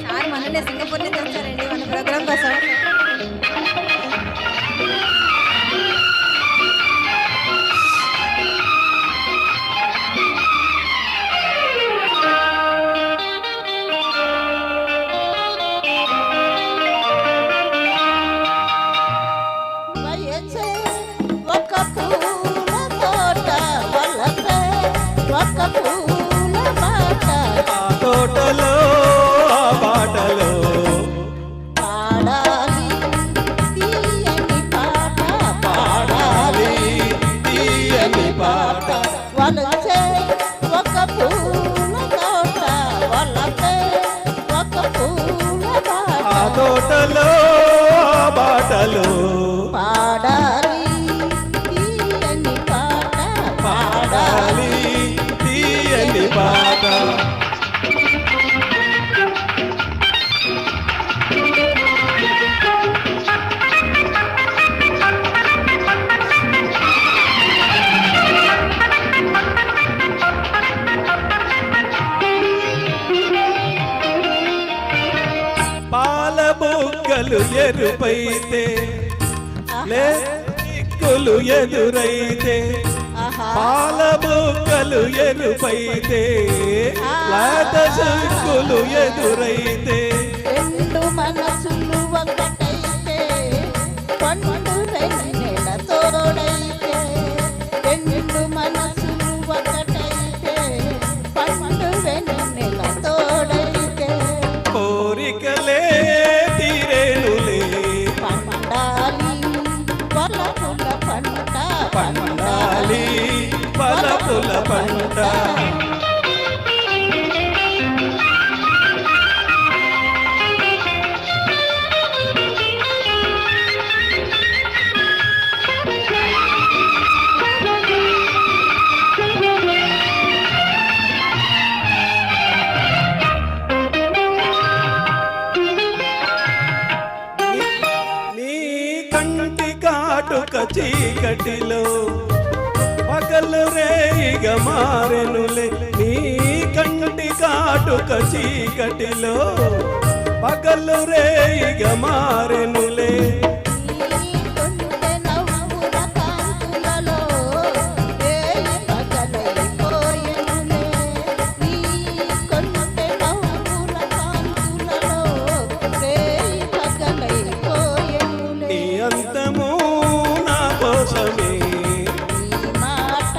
Sir మనల్ని Singapore నుంచి వచ్చారండి మన ప్రోగ్రామ్ కోసం. తోటలో బాటలో పాడాలి తీయని పాట, పాడాలి తీయని పాట. వలసే ఒక పూల తోట, వలసే ఒక పూల బాట. ఆ తోటలో బాటలో పాడాలి తీయని పాట, పాడాలి తీయని పాట. పాల బుగ్గలు ఎరుపైతే లేక్కులు ఎదురైతే, పాల బుగ్గలు ఎరుపైతే లేత సిక్కులు ఎదురైతే, రెండు మనసులు ఒకటైతే పండు వెన్నెల తోడైతే, రెండు మనసులు ఒకటైతే పండు వెన్నెల తోడైతే, కోరికలే తీరేనులే పండాలి వలపుల పంట, పండాలి పలపుల పంట. నీ కంటి కాటుక చీకటిలో పగలు రేయిగ మారెనులే. నీ కంటి కాటుక చీకటిలో పగలు రేయిగ మారెనులే. నీ గుండె నవ్వుల కాంతులలో రేయి పగలైపోయెనులే. నీ గుండె నవ్వుల కాంతులలో రేయి పగలైపోయెనులే. నీ అంతము నా కోసమే, నీ మాట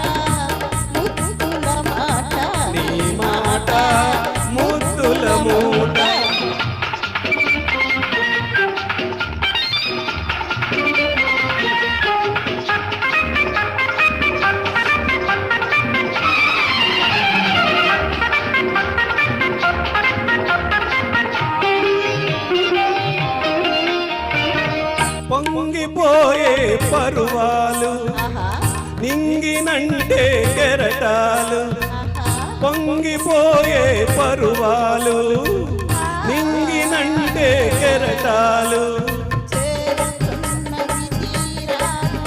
ముద్దుల మాట, నీ మాట ముద్దుల మూట. పొంగిపోయే పరువాలు ఆహా నింగినంటే కెరటాలు, ఆహా పొంగిపోయే పరువాలు నింగినంటే కెరటాలు. చేరుకున్నవి తీరాలు,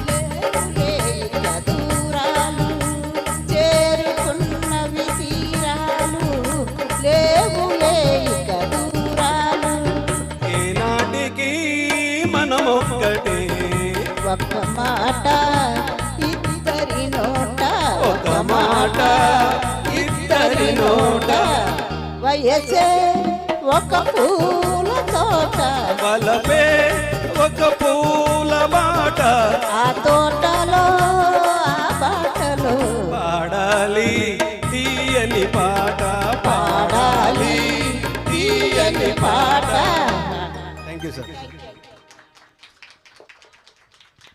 లేవులేక దూరాలు. చేరుకున్నవి తీరాలు, లేవులేక దూరాలు. ఏనాటికి మనమొక్కటే, ఒక్క మాట ఇద్దరి నోట, ఒక మాట ఇద్దరి నోట. వయసే ఒక పూల తోట, బలపే ఒక పూల బాట. ఆ తోటలో ఆ బాటలో పాడాలి తీయని పాట, పాడాలి తీయని పాట. Thank you sir.